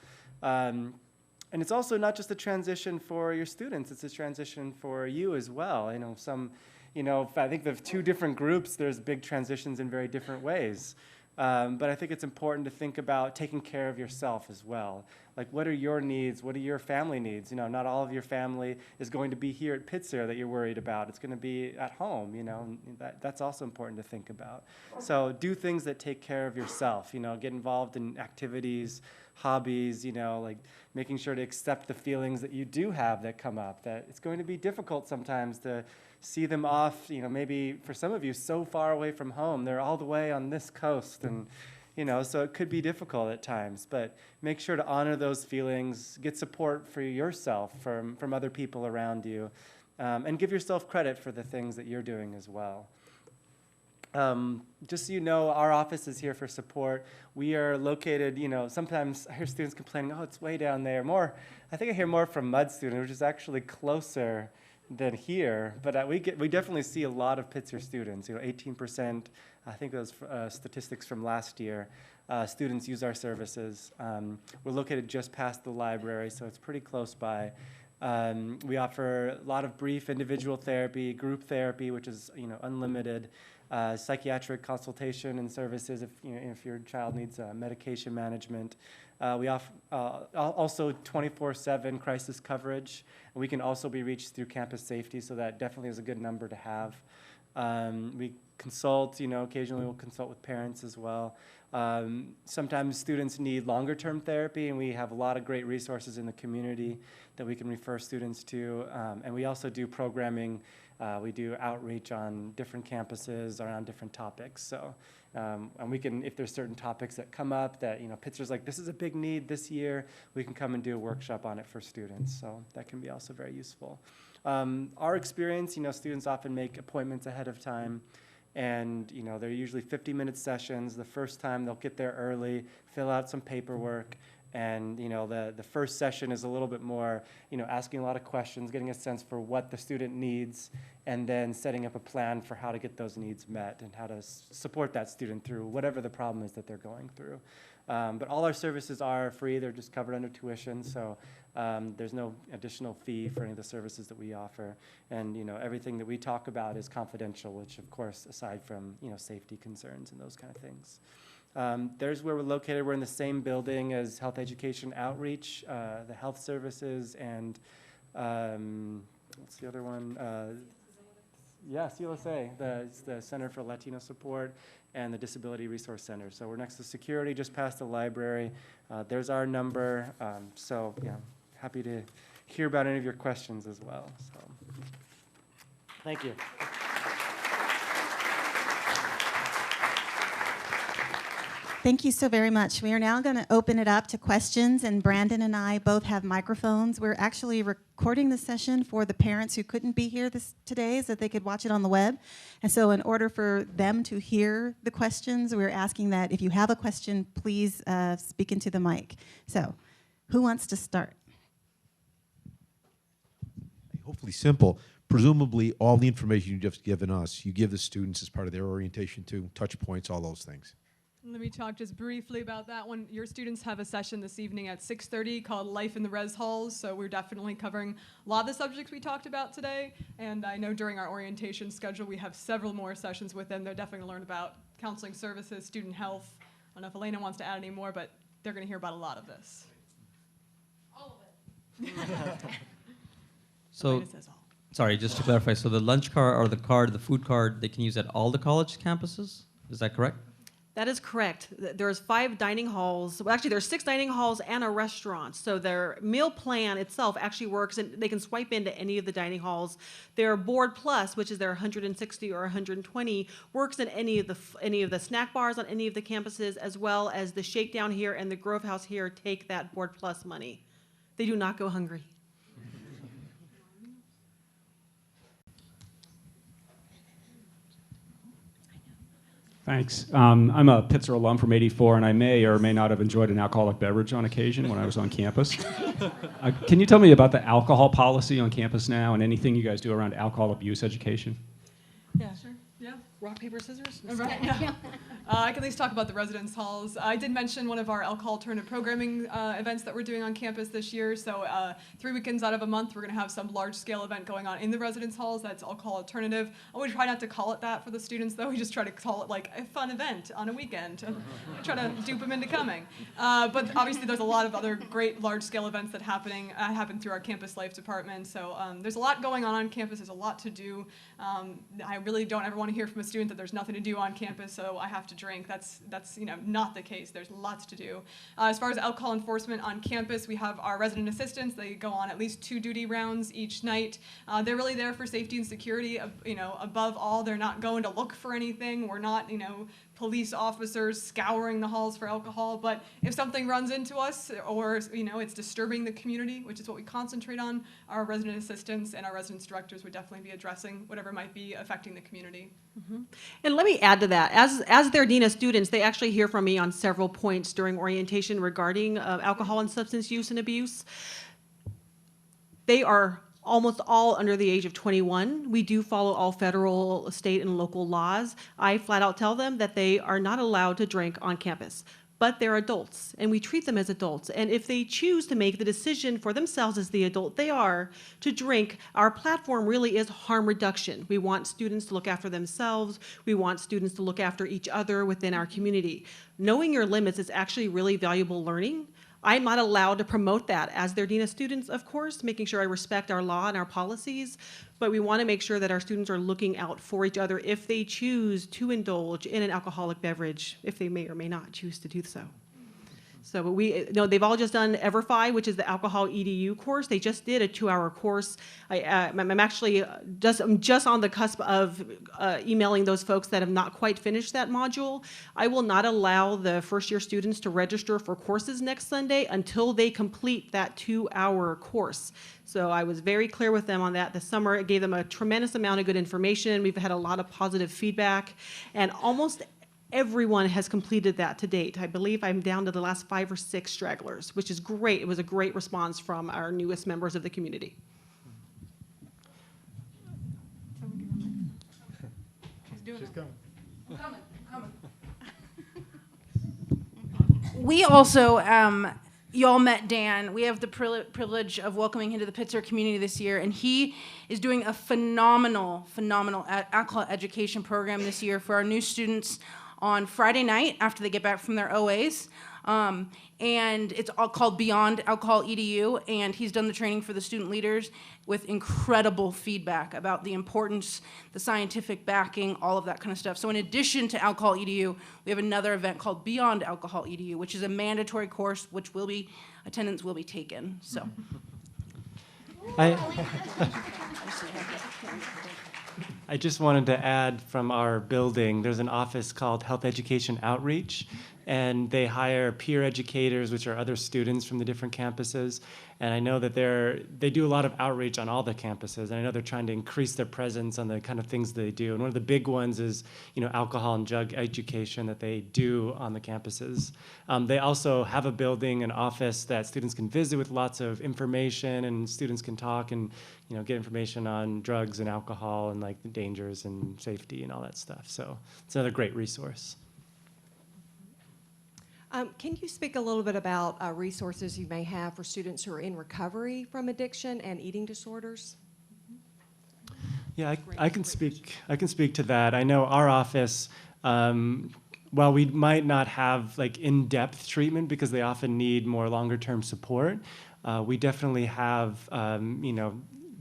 And it's also not just a transition for your students, it's a transition for you as well. I think there's two different groups, there's big transitions in very different ways. But I think it's important to think about taking care of yourself as well. Like, what are your needs? What are your family needs? Not all of your family is going to be here at Pitzer that you're worried about. It's going to be at home, and that's also important to think about. So do things that take care of yourself, get involved in activities, hobbies, like making sure to accept the feelings that you do have that come up, that it's going to be difficult sometimes to see them off, maybe for some of you so far away from home. They're all the way on this coast, and so it could be difficult at times, but make sure to honor those feelings, get support for yourself from other people around you, and give yourself credit for the things that you're doing as well. Just so you know, our office is here for support. We are located, sometimes I hear students complaining, oh, it's way down there. I think I hear more from Mud students, which is actually closer than here, but we definitely see a lot of Pitzer students. 18%, I think those statistics from last year, students use our services. We're located just past the library, so it's pretty close by. We offer a lot of brief individual therapy, group therapy, which is unlimited, psychiatric consultation and services if your child needs medication management. We offer also 24/7 crisis coverage. And we can also be reached through campus safety, so that definitely is a good number to have. We consult, occasionally we'll consult with parents as well. Sometimes students need longer term therapy, and we have a lot of great resources in the community that we can refer students to. And we also do programming. We do outreach on different campuses around different topics. So, and we can, if there's certain topics that come up that, Pitzer's like, this is a big need this year, we can come and do a workshop on it for students. So that can be also very useful. Our experience, students often make appointments ahead of time, and, they're usually 50-minute sessions. The first time they'll get there early, fill out some paperwork, and, the first session is a little bit more, asking a lot of questions, getting a sense for what the student needs, and then setting up a plan for how to get those needs met and how to support that student through whatever the problem is that they're going through. But all our services are free. They're just covered under tuition, so there's no additional fee for any of the services that we offer. And, everything that we talk about is confidential, which, of course, aside from, safety concerns and those kind of things. There's where we're located. We're in the same building as Health Education Outreach, the health services, and what's the other one? Yes, CLSA, the Center for Latino Support, and the Disability Resource Center. So we're next to security, just past the library. There's our number. So yeah, happy to hear about any of your questions as well. So thank you. Thank you so very much. We are now going to open it up to questions, and Brandon and I both have microphones. We're actually recording the session for the parents who couldn't be here today so that they could watch it on the web. And so in order for them to hear the questions, we're asking that if you have a question, please speak into the mic. So who wants to start? Hopefully simple. Presumably all the information you've just given us, you give the students as part of their orientation too, touch points, all those things. Let me talk just briefly about that one. Your students have a session this evening at 6:30 called Life in the Res Halls, so we're definitely covering a lot of the subjects we talked about today, and I know during our orientation schedule we have several more sessions with them. They're definitely going to learn about counseling services, student health. I don't know if Elena wants to add any more, but they're going to hear about a lot of this. All of it. So, Elena says all. sorry, just to clarify, so the lunch card or the food card, they can use at all the college campuses? Is that correct? That is correct. There's 5 dining halls. Well, actually, there's 6 dining halls and a restaurant. So their meal plan itself actually works, and they can swipe into any of the dining halls. Their Board Plus, which is their 160 or 120, works in any of the snack bars on any of the campuses, as well as the Shakedown here and the Grove House here take that Board Plus money. They do not go hungry. Thanks. I'm a Pitzer alum from '84, and I may or may not have enjoyed an alcoholic beverage on occasion when I was on campus. Can you tell me about the alcohol policy on campus now and anything you guys do around alcohol abuse education? Yeah, sure. Yeah. Rock, paper, scissors? Right, yeah. I can at least talk about the residence halls. I did mention one of our alcohol alternative programming events that we're doing on campus this year. So 3 weekends out of a month, we're going to have some large-scale event going on in the residence halls that's alcohol alternative. We try not to call it that for the students, though. We just try to call it like a fun event on a weekend to try to dupe them into coming. But obviously, there's a lot of other great large-scale events that happen through our campus life department. So there's a lot going on campus. There's a lot to do. I really don't ever want to hear from a student that there's nothing to do on campus, so I have to drink. That's not the case. There's lots to do. As far as alcohol enforcement on campus, we have our resident assistants. They go on at least 2 duty rounds each night. They're really there for safety and security. Above all, they're not going to look for anything. We're not, police officers scouring the halls for alcohol. But if something runs into us, or it's disturbing the community, which is what we concentrate on, our resident assistants and our residence directors would definitely be addressing whatever might be affecting the community. Mm-hmm. And let me add to that. As their DINA students, they actually hear from me on several points during orientation regarding alcohol and substance use and abuse. They are almost all under the age of 21. We do follow all federal, state, and local laws. I flat out tell them that they are not allowed to drink on campus, but they're adults, and we treat them as adults. And if they choose to make the decision for themselves as the adult they are to drink, our platform really is harm reduction. We want students to look after themselves. We want students to look after each other within our community. Knowing your limits is actually really valuable learning. I'm not allowed to promote that as their DINA students, of course, making sure I respect our law and our policies, but we want to make sure that our students are looking out for each other if they choose to indulge in an alcoholic beverage, if they may or may not choose to do so. So they've all just done EverFi, which is the alcohol EDU course. They just did a 2-hour course. I'm actually just on the cusp of emailing those folks that have not quite finished that module. I will not allow the first-year students to register for courses next Sunday until they complete that 2-hour course. So I was very clear with them on that this summer. It gave them a tremendous amount of good information. We've had a lot of positive feedback, and almost everyone has completed that to date. I believe I'm down to the last 5 or 6 stragglers, which is great. It was a great response from our newest members of the community. She's coming. We also, y'all met Dan. We have the privilege of welcoming him to the Pitzer community this year, and he is doing a phenomenal alcohol education program this year for our new students on Friday night after they get back from their OAs. And it's all called Beyond Alcohol EDU, and he's done the training for the student leaders with incredible feedback about the importance, the scientific backing, all of that kind of stuff. So in addition to Alcohol EDU, we have another event called Beyond Alcohol EDU, which is a mandatory course which attendance will be taken. So. I just wanted to add from our building, there's an office called Health Education Outreach, and they hire peer educators, which are other students from the different campuses. And I know that they do a lot of outreach on all the campuses, and I know they're trying to increase their presence on the kind of things they do. And one of the big ones is, alcohol and drug education that they do on the campuses. They also have a building, an office that students can visit with lots of information, and students can talk and get information on drugs and alcohol and like the dangers and safety and all that stuff. So it's another great resource. Can you speak a little bit about resources you may have for students who are in recovery from addiction and eating disorders? Yeah, I can speak to that. I know our office, while we might not have like in-depth treatment because they often need more longer-term support, we definitely have,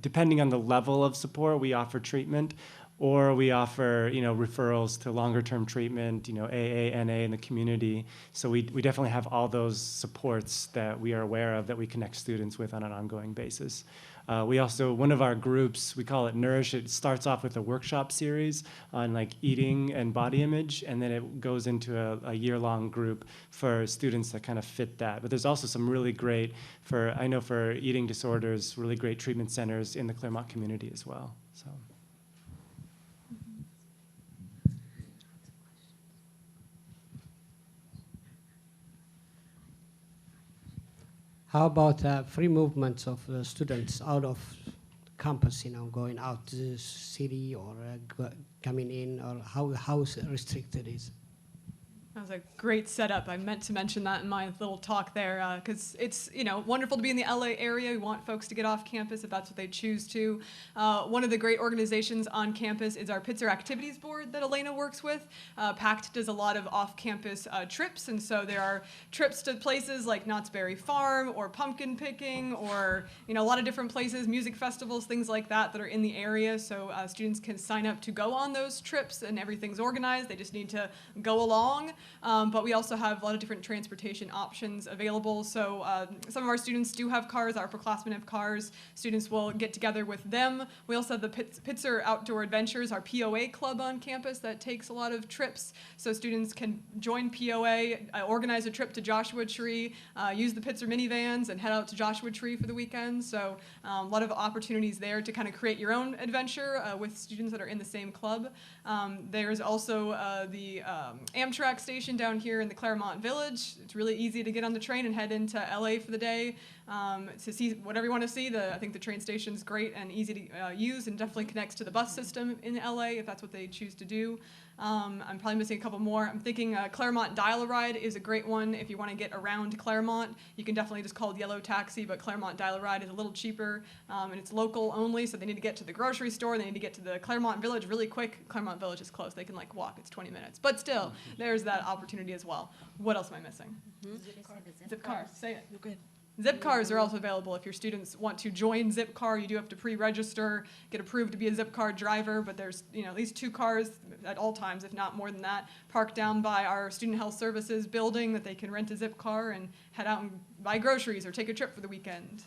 depending on the level of support, we offer treatment. or we offer, referrals to longer-term treatment, AA, NA in the community. So we definitely have all those supports that we are aware of that we connect students with on an ongoing basis. We also, one of our groups, we call it Nourish. It starts off with a workshop series on like eating and body image, and then it goes into a year-long group for students that kind of fit that. But there's also some really great, I know for eating disorders, really great treatment centers in the Claremont community as well. So. How about free movements of students out of campus, going out to the city or coming in, or how restricted is? That was a great setup. I meant to mention that in my little talk there, because it's wonderful to be in the LA area. We want folks to get off campus if that's what they choose to. One of the great organizations on campus is our Pitzer Activities Board that Elena works with. PACT does a lot of off-campus trips, and so there are trips to places like Knott's Berry Farm or pumpkin picking, or a lot of different places, music festivals, things like that that are in the area. So students can sign up to go on those trips, and everything's organized. They just need to go along. But we also have a lot of different transportation options available. So some of our students do have cars, our upperclassmen have cars. Students will get together with them. We also have the Pitzer Outdoor Adventures, our POA club on campus that takes a lot of trips. So students can join POA, organize a trip to Joshua Tree, use the Pitzer minivans and head out to Joshua Tree for the weekend. So a lot of opportunities there to kind of create your own adventure with students that are in the same club. There's also the Amtrak station down here in the Claremont Village. It's really easy to get on the train and head into LA for the day to see whatever you want to see. I think the train station's great and easy to use, and definitely connects to the bus system in LA if that's what they choose to do. I'm probably missing a couple more. I'm thinking Claremont Dial-A-Ride is a great one if you want to get around Claremont. You can definitely just call Yellow Taxi, but Claremont Dial-A-Ride is a little cheaper, and it's local only, so they need to get to the grocery store, they need to get to the Claremont Village really quick. Claremont Village is close. They can walk. It's 20 minutes. But still, there's that opportunity as well. What else am I missing? Zip cars. Say it. You're good. Zip cars are also available if your students want to join Zip Car. You do have to pre-register, get approved to be a Zip Car driver, but there's at least 2 cars at all times, if not more than that, parked down by our Student Health Services building that they can rent a Zip Car and head out and buy groceries or take a trip for the weekend.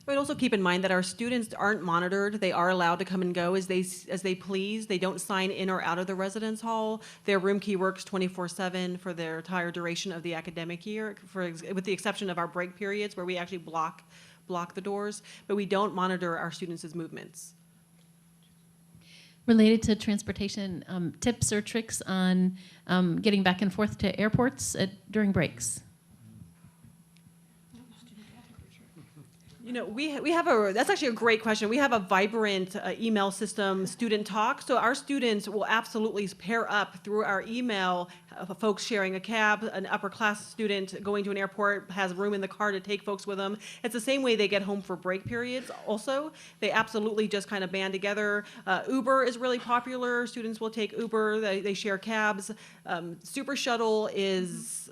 But also keep in mind that our students aren't monitored. They are allowed to come and go as they please. They don't sign in or out of the residence hall. Their room key works 24/7 for their entire duration of the academic year, with the exception of our break periods where we actually block the doors. But we don't monitor our students' movements. Related to transportation, tips or tricks on getting back and forth to airports during breaks? We have that's actually a great question. We have a vibrant email system, Student Talk. So our students will absolutely pair up through our email, folks sharing a cab, an upper class student going to an airport has room in the car to take folks with them. It's the same way they get home for break periods also. They absolutely just kind of band together. Uber is really popular. Students will take Uber. They share cabs. Super Shuttle is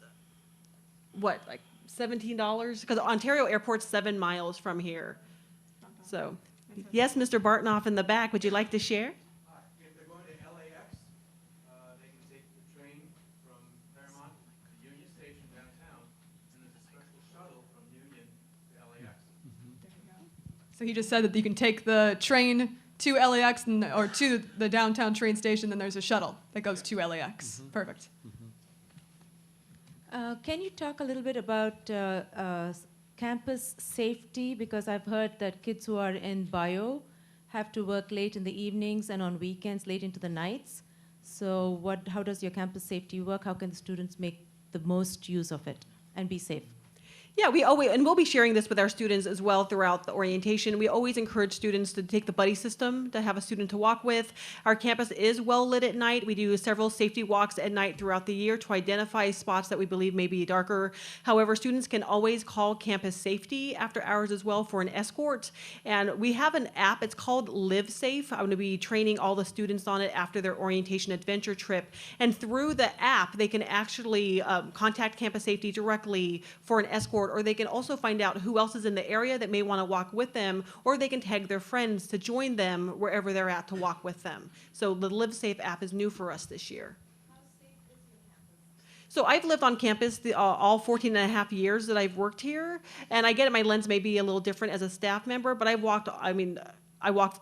like $17, because Ontario Airport's 7 miles from here. So, yes, Mr. Bartnoff in the back, would you like to share? If they're going to LAX, they can take the train from Claremont to Union Station downtown, and there's a special shuttle from Union to LAX. So he just said that you can take the train to LAX or to the downtown train station, then there's a shuttle that goes to LAX. Perfect. Can you talk a little bit about campus safety? Because I've heard that kids who are in bio have to work late in the evenings and on weekends, late into the nights. So how does your campus safety work? How can the students make the most use of it and be safe? Yeah, we'll be sharing this with our students as well throughout the orientation. We always encourage students to take the buddy system, to have a student to walk with. Our campus is well lit at night. We do several safety walks at night throughout the year to identify spots that we believe may be darker. However, students can always call campus safety after hours as well for an escort. And we have an app, it's called Live Safe. I'm gonna be training all the students on it after their orientation adventure trip. And through the app, they can actually contact campus safety directly for an escort airport, or they can also find out who else is in the area that may want to walk with them, or they can tag their friends to join them wherever they're at to walk with them. So the Live Safe app is new for us this year. So I've lived on campus all 14 and a half years that I've worked here, and I get it, my lens may be a little different as a staff member, but I walked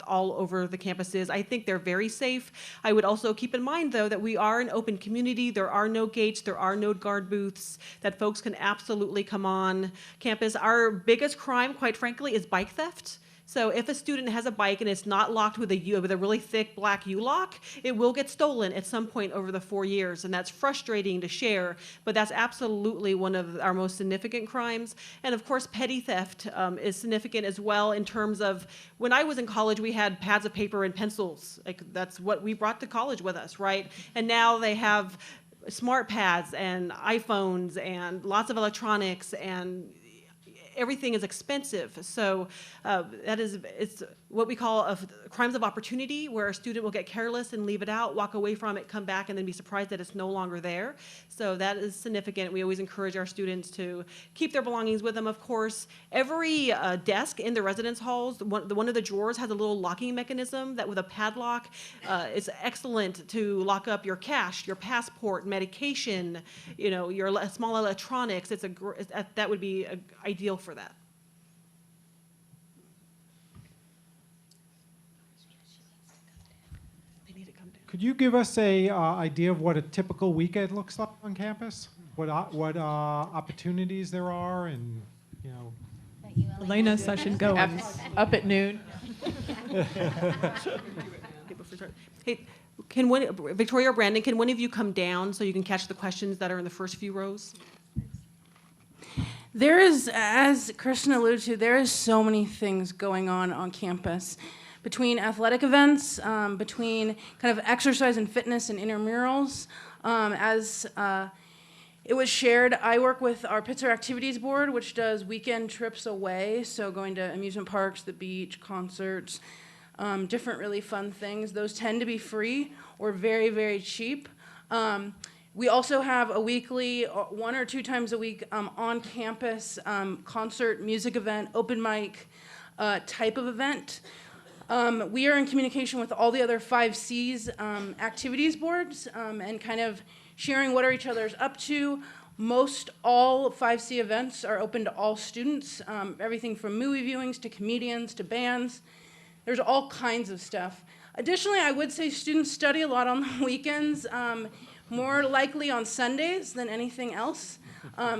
all over the campuses. I think they're very safe. I would also keep in mind, though, that we are an open community. There are no gates, there are no guard booths, that folks can absolutely come on campus. Our biggest crime, quite frankly, is bike theft. So if a student has a bike and it's not locked with a really thick black U-lock, it will get stolen at some point over the 4 years, and that's frustrating to share, but that's absolutely one of our most significant crimes. And of course, petty theft is significant as well in terms of, when I was in college, we had pads of paper and pencils. Like, that's what we brought to college with us, right? And now they have smart pads and iPhones and lots of electronics, and everything is expensive. So it's what we call crimes of opportunity, where a student will get careless and leave it out, walk away from it, come back, and then be surprised that it's no longer there. So that is significant. We always encourage our students to keep their belongings with them, of course. Every desk in the residence halls, one of the drawers has a little locking mechanism that with a padlock is excellent to lock up your cash, your passport, medication, your small electronics. That would be ideal for that. Could you give us a idea of what a typical weekend looks like on campus? What opportunities there are, and Elena's session going up at noon. Hey, Victoria or Brandon, can one of you come down so you can catch the questions that are in the first few rows? There is, as Kristen alluded to, there is so many things going on campus. Between athletic events, between kind of exercise and fitness and intramurals. As it was shared, I work with our Pitzer Activities Board, which does weekend trips away, so going to amusement parks, the beach, concerts, different really fun things. Those tend to be free or very, very cheap. We also have a weekly, 1 or 2 times a week, on-campus concert, music event, open mic type of event. We are in communication with all the other 5Cs activities boards and kind of sharing what are each other's up to. Most all 5C events are open to all students, everything from movie viewings to comedians to bands. There's all kinds of stuff. Additionally, I would say students study a lot on the weekends, more likely on Sundays than anything else.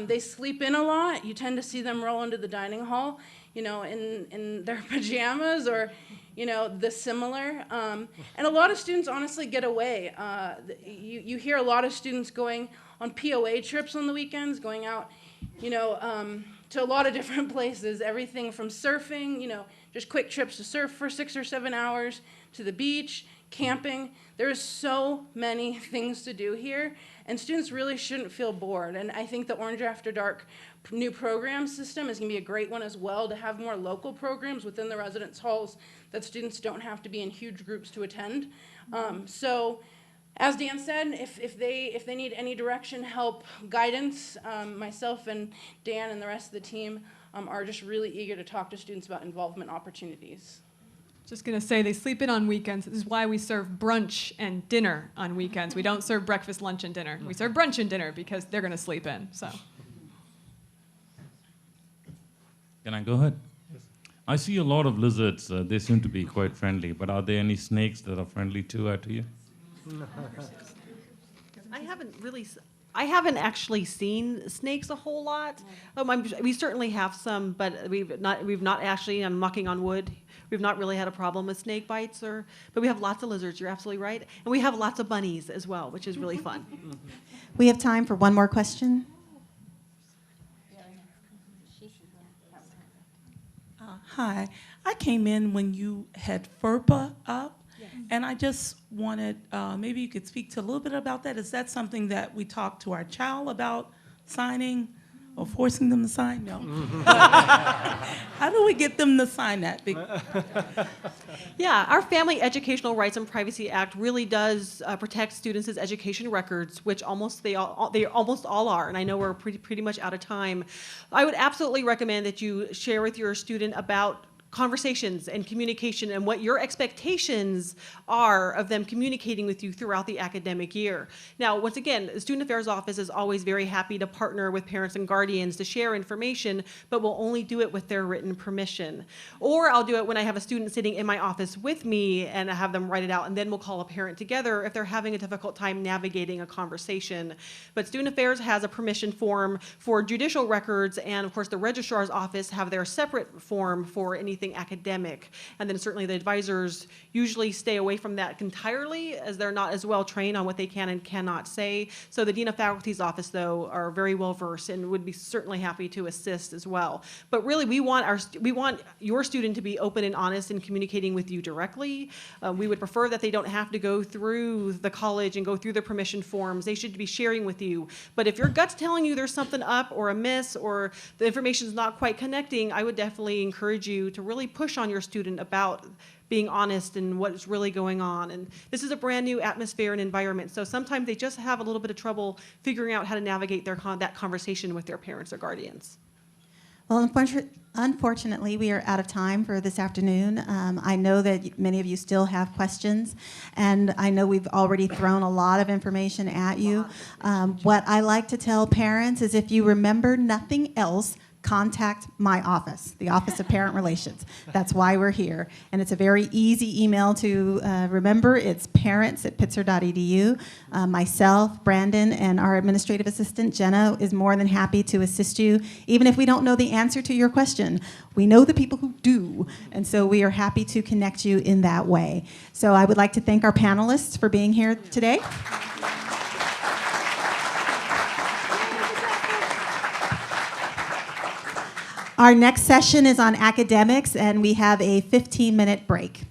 They sleep in a lot. You tend to see them roll into the dining hall, in their pajamas or, the similar. And a lot of students honestly get away. You hear a lot of students going on POA trips on the weekends, going out, to a lot of different places, everything from surfing, just quick trips to surf for 6 or 7 hours, to the beach, camping. There's so many things to do here, and students really shouldn't feel bored. And I think the Orange After Dark new program system is going to be a great one as well, to have more local programs within the residence halls that students don't have to be in huge groups to attend. So as Dan said, if they need any direction, help, guidance, myself and Dan and the rest of the team are just really eager to talk to students about involvement opportunities. Just going to say, they sleep in on weekends. This is why we serve brunch and dinner on weekends. We don't serve breakfast, lunch, and dinner. We serve brunch and dinner because they're going to sleep in. So. Can I go ahead? Yes. I see a lot of lizards. They seem to be quite friendly, but are there any snakes that are friendly too to you? I haven't actually seen snakes a whole lot. We certainly have some, but we've not actually, I'm knocking on wood, we've not really had a problem with snake bites, but we have lots of lizards, you're absolutely right. And we have lots of bunnies as well, which is really fun. We have time for one more question. Hi, I came in when you had FERPA up. And I just wanted, maybe you could speak to a little bit about that. Is that something that we talk to our child about signing? or forcing them to sign? No. How do we get them to sign that? Yeah, our Family Educational Rights and Privacy Act really does protect students' education records, which they almost all are, and I know we're pretty much out of time. I would absolutely recommend that you share with your student about conversations and communication and what your expectations are of them communicating with you throughout the academic year. Now, once again, the Student Affairs Office is always very happy to partner with parents and guardians to share information, but we'll only do it with their written permission. Or I'll do it when I have a student sitting in my office with me and I have them write it out, and then we'll call a parent together if they're having a difficult time navigating a conversation. But Student Affairs has a permission form for judicial records, and of course the registrar's office have their separate form for anything academic. And then certainly the advisors usually stay away from that entirely, as they're not as well trained on what they can and cannot say. So the Dean of Faculty's office, though, are very well versed and would be certainly happy to assist as well. But really, we want your student to be open and honest in communicating with you directly. We would prefer that they don't have to go through the college and go through the permission forms. They should be sharing with you. But if your gut's telling you there's something up or amiss or the information's not quite connecting, I would definitely encourage you to really push on your student about being honest and what's really going on. And this is a brand new atmosphere and environment, so sometimes they just have a little bit of trouble figuring out how to navigate that conversation with their parents or guardians. Well, unfortunately, we are out of time for this afternoon. I know that many of you still have questions, and I know we've already thrown a lot of information at you. What I like to tell parents is if you remember nothing else, contact my office, the Office of Parent Relations. That's why we're here. And it's a very easy email to remember. It's parents@pitzer.edu. Myself, Brandon, and our administrative assistant, Jenna, is more than happy to assist you. Even if we don't know the answer to your question, we know the people who do. And so we are happy to connect you in that way. So I would like to thank our panelists for being here today. Our next session is on academics, and we have a 15-minute break.